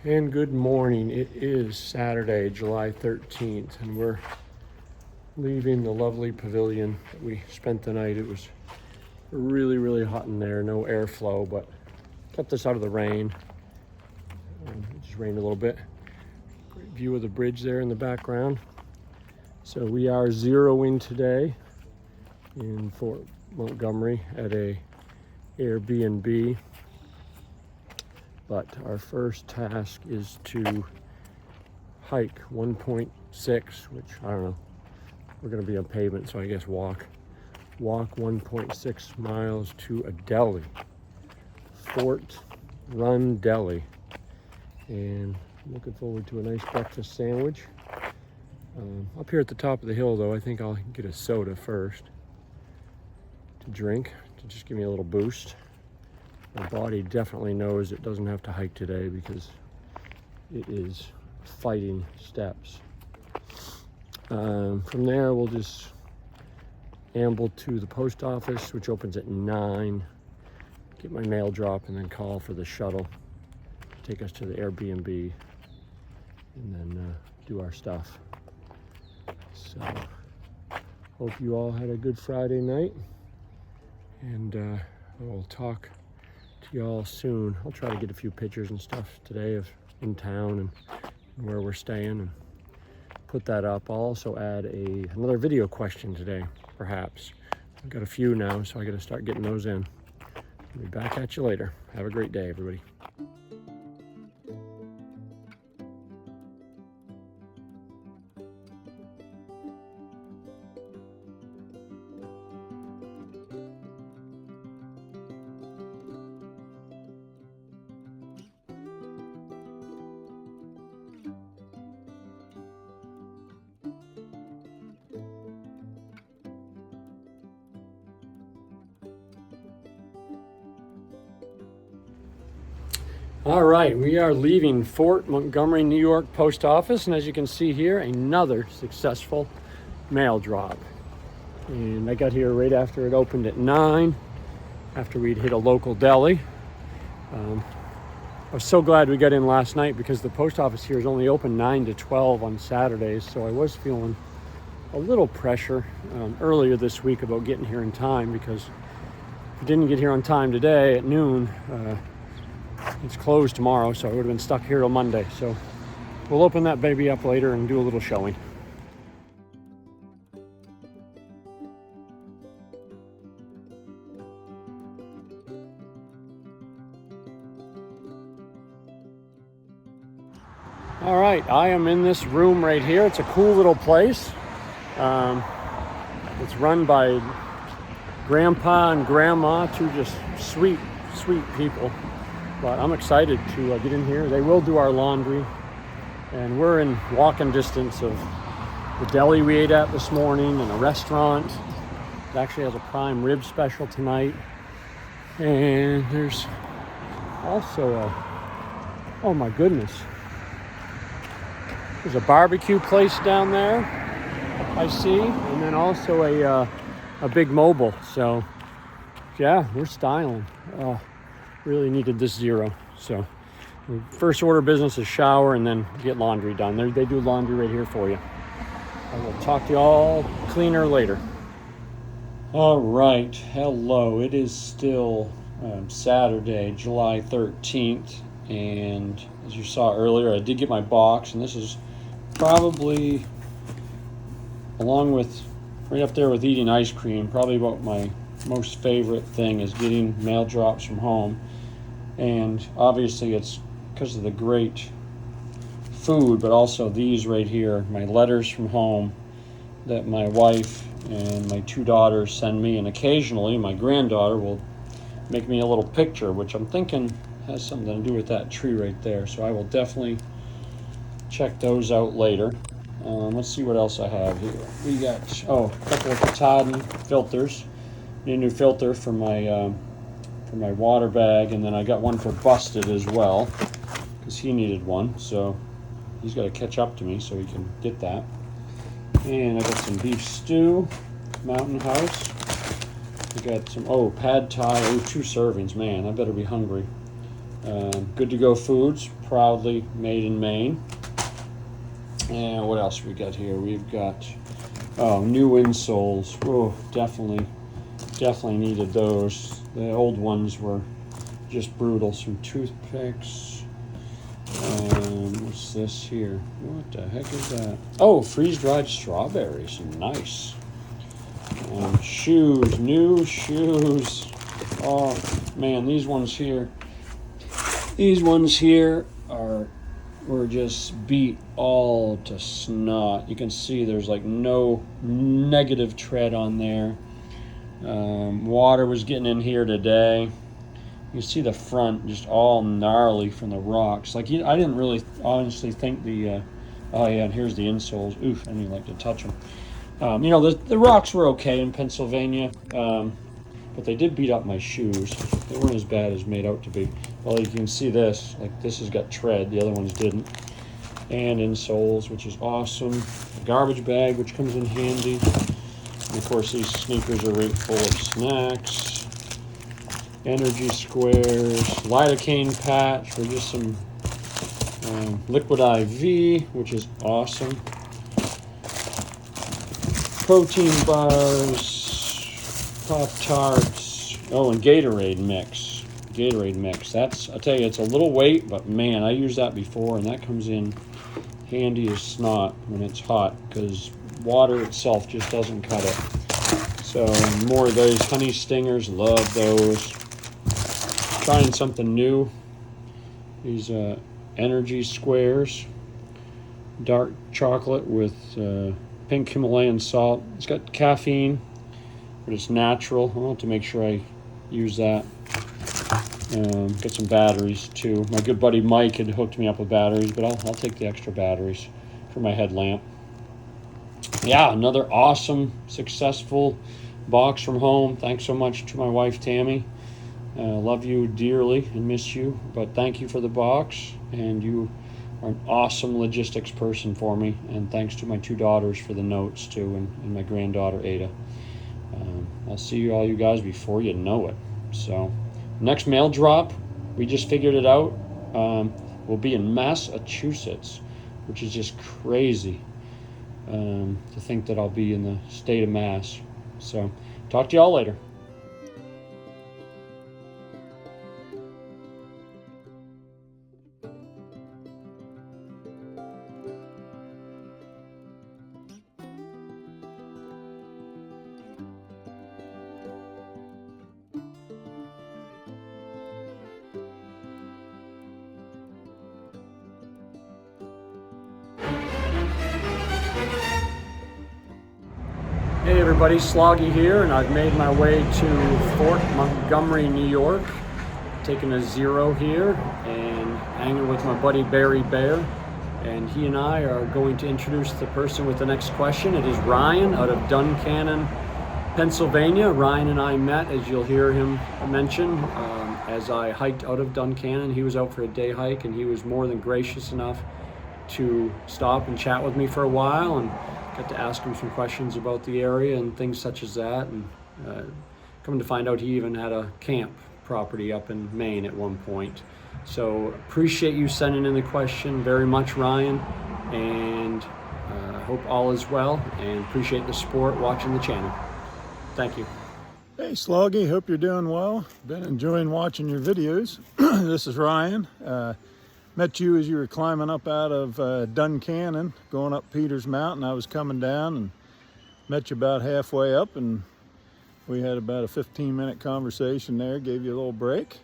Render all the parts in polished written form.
And good morning. It is Saturday, July 13th, and we're leaving the lovely pavilion that we spent the night. It was really, really hot in there, no airflow, but kept us out of the rain. It just rained a little bit. Great view of the bridge there in the background. So we are zeroing today in Fort Montgomery at a Airbnb. But our first task is to hike 1.6, which I don't know. We're going to be on pavement, so I guess walk 1.6 miles to a deli, Fort Run Deli. And I'm looking forward to a nice breakfast sandwich. Up here at the top of the hill, though, I think I'll get a soda first to drink, to just give me a little boost. My body definitely knows it doesn't have to hike today because it is fighting steps. From there, we'll just amble to the post office, which opens at 9, get my mail drop, and then call for the shuttle to take us to the Airbnb, and then do our stuff. So, hope you all had a good Friday night, and we'll talk to y'all soon. I'll try to get a few pictures and stuff today of in town and where we're staying and put that up. I'll also add another video question today, perhaps. I've got a few now, so I got to start getting those in. I'll be back at you later. Have a great day, everybody. All right, we are leaving Fort Montgomery, New York post office, and as you can see here, another successful mail drop. And I got here right after it opened at 9, after we'd hit a local deli. I was so glad we got in last night because the post office here is only open 9 to 12 on Saturdays, so I was feeling a little pressure earlier this week about getting here in time, because if we didn't get here on time today at noon, it's closed tomorrow, so I would have been stuck here till Monday. So we'll open that baby up later and do a little showing. All right, I am in this room right here. It's a cool little place. It's run by Grandpa and Grandma, two just sweet people. But I'm excited to get in here. They will do our laundry. And we're in walking distance of the deli we ate at this morning and a restaurant. It actually has a prime rib special tonight. And there's also oh my goodness. There's a barbecue place down there, I see. And then also a big mobile. So yeah, we're styling. Really needed this zero. So first order of business is shower and then get laundry done. They do laundry right here for you. I will talk to you all cleaner later. All right, hello. It is still Saturday, July 13th. And as you saw earlier, I did get my box, and this is probably, along with right up there with eating ice cream, probably about my most favorite thing is getting mail drops from home. And obviously it's because of the great food, but also these right here, my letters from home that my wife and my 2 daughters send me, and occasionally my granddaughter will make me a little picture, which I'm thinking has something to do with that tree right there. So I will definitely check those out later. Let's see what else I have here. We got a couple of Katahdin filters. Need a new filter for my water bag, and then I got one for Busted as well because he needed one, so he's got to catch up to me so he can get that. And I got some beef stew, Mountain House. I got some pad thai, 2 servings. Man, I better be hungry. Good to Go Foods, proudly made in Maine. And what else we got here? We've got new insoles. Oh, definitely needed those. The old ones were just brutal. Some toothpicks. What's this here? What the heck is that? Oh, freeze-dried strawberries. Nice. Shoes, new shoes. Oh man, these ones here were just beat all to snot. You can see there's like no negative tread on there. Water was getting in here today. You see the front just all gnarly from the rocks. Like I didn't really honestly think the oh yeah, and here's the insoles. Oof, I didn't like to touch them. The rocks were okay in Pennsylvania, but they did beat up my shoes. They weren't as bad as made out to be. Well, you can see this, like this has got tread, the other ones didn't. And insoles, which is awesome. A garbage bag, which comes in handy. And of course, these sneakers are right full of snacks. Energy squares, lidocaine patch for just some liquid IV, which is awesome. Protein bars, Pop-Tarts, oh, and Gatorade mix. That's, I'll tell you, it's a little weight, but man, I used that before, and that comes in handy as snot when it's hot, because water itself just doesn't cut it. So more of those honey stingers, love those. Trying something new. These energy squares, dark chocolate with pink Himalayan salt. It's got caffeine, but it's natural. I want to make sure I use that. Get some batteries too. My good buddy Mike had hooked me up with batteries, but I'll take the extra batteries for my headlamp. Yeah, another awesome, successful box from home. Thanks so much to my wife Tammy. Love you dearly and miss you, but thank you for the box, and you are an awesome logistics person for me, and thanks to my two daughters for the notes too, and my granddaughter Ada. I'll see all you guys before you know it. So next mail drop, we just figured it out, will be in Massachusetts, which is just crazy to think that I'll be in the state of Mass. So talk to y'all later. Hey everybody, Sloggy here, and I've made my way to Fort Montgomery, New York. Taking a zero here and hanging with my buddy Barry Bear. And he and I are going to introduce the person with the next question. It is Ryan out of Duncannon, Pennsylvania. Ryan and I met, as you'll hear him mention, as I hiked out of Duncannon. He was out for a day hike, and he was more than gracious enough to stop and chat with me for a while, and got to ask him some questions about the area and things such as that. And coming to find out, he even had a camp property up in Maine at one point. So appreciate you sending in the question very much, Ryan, and hope all is well, and appreciate the support watching the channel. Thank you. Hey Sloggy, hope you're doing well. Been enjoying watching your videos. This is Ryan. Met you as you were climbing up out of Duncannon, going up Peters Mountain. I was coming down and met you about halfway up, and we had about a 15-minute conversation there, gave you a little break.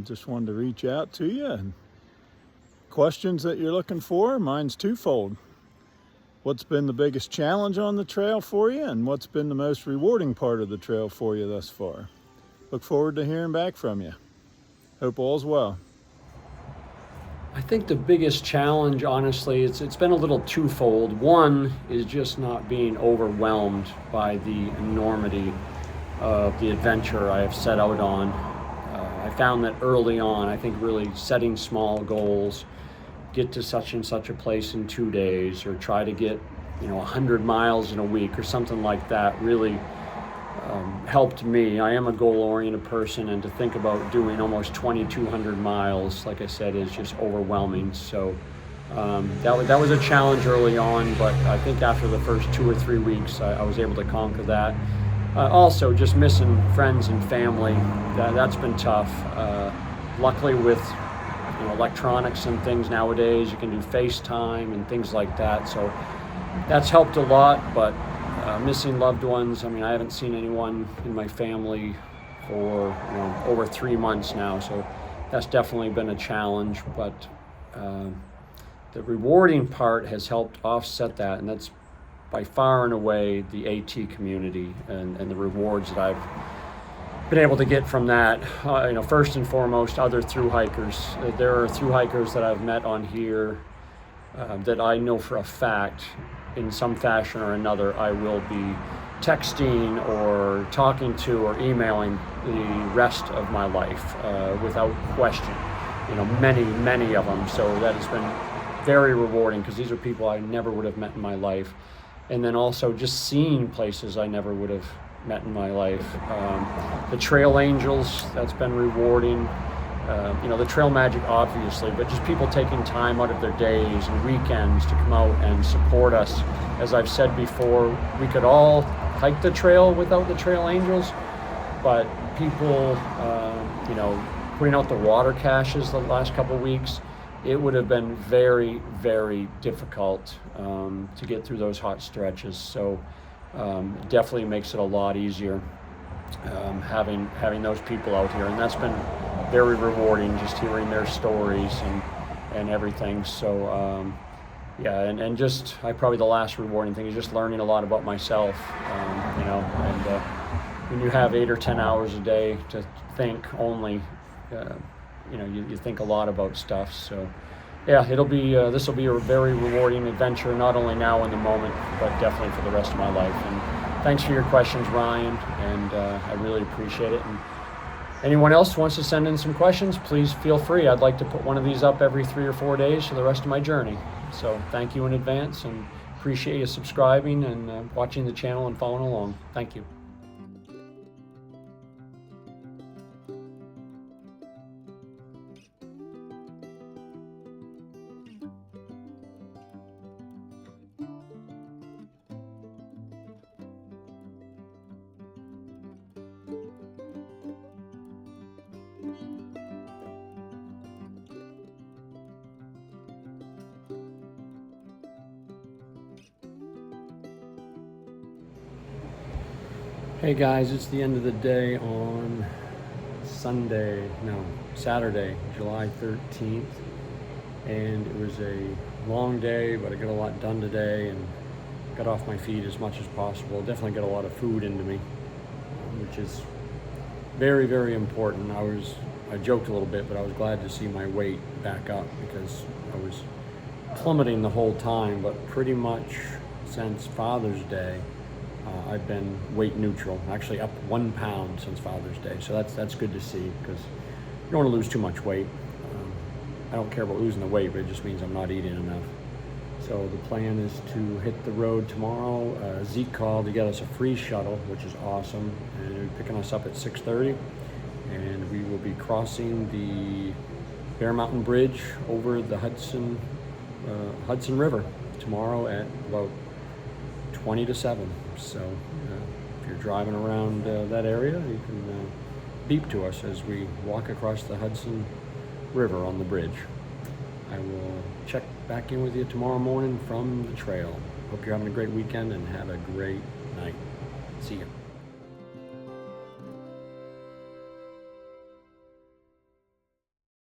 Just wanted to reach out to you. And questions that you're looking for, mine's twofold. What's been the biggest challenge on the trail for you, and what's been the most rewarding part of the trail for you thus far? Look forward to hearing back from you. Hope all's well. I think the biggest challenge, honestly, it's been a little twofold. One is just not being overwhelmed by the enormity of the adventure I have set out on. I found that early on, I think really setting small goals, get to such and such a place in 2 days, or try to get 100 miles in a week or something like that, really helped me. I am a goal-oriented person, and to think about doing almost 2,200 miles, like I said, is just overwhelming. So that was a challenge early on, but I think after the first 2 or 3 weeks, I was able to conquer that. Also, just missing friends and family, that's been tough. Luckily, with electronics and things nowadays, you can do FaceTime and things like that. So that's helped a lot, but missing loved ones. I mean, I haven't seen anyone in my family for over 3 months now, so that's definitely been a challenge. But the rewarding part has helped offset that, and that's by far and away the AT community and the rewards that I've been able to get from that. First and foremost, other thru hikers. There are thru hikers that I've met on here that I know for a fact, in some fashion or another, I will be texting or talking to or emailing the rest of my life without question. Many of them. So that has been very rewarding, because these are people I never would have met in my life. And then also just seeing places I never would have met in my life. The trail angels, that's been rewarding. The trail magic, obviously, but just people taking time out of their days and weekends to come out and support us. As I've said before, we could all hike the trail without the trail angels, but people, putting out the water caches the last couple of weeks, it would have been very, very difficult to get through those hot stretches. So it definitely makes it a lot easier having those people out here, and that's been very rewarding, just hearing their stories and everything. So and just probably the last rewarding thing is just learning a lot about myself. When you have 8 or 10 hours a day to think only, you think a lot about stuff. So yeah, this will be a very rewarding adventure, not only now in the moment, but definitely for the rest of my life. And thanks for your questions, Ryan, and I really appreciate it. And anyone else wants to send in some questions, please feel free. I'd like to put one of these up every 3 or 4 days for the rest of my journey. So thank you in advance, and appreciate you subscribing and watching the channel and following along. Thank you. Hey guys, it's the end of the day on Saturday, July 13th, and it was a long day, but I got a lot done today and got off my feet as much as possible. Definitely got a lot of food into me, which is very, very important. I joked a little bit, but I was glad to see my weight back up, because I was plummeting the whole time, but pretty much since Father's Day, I've been weight neutral, actually up 1 pound since Father's Day. So that's good to see, because you don't want to lose too much weight. I don't care about losing the weight, but it just means I'm not eating enough. So the plan is to hit the road tomorrow. Zeke called to get us a free shuttle, which is awesome, and he'll be picking us up at 6:30, and we will be crossing the Bear Mountain Bridge over the Hudson River tomorrow at about 20 to 7. So if you're driving around that area, you can beep to us as we walk across the Hudson River on the bridge. I will check back in with you tomorrow morning from the trail. Hope you're having a great weekend and have a great night. See you.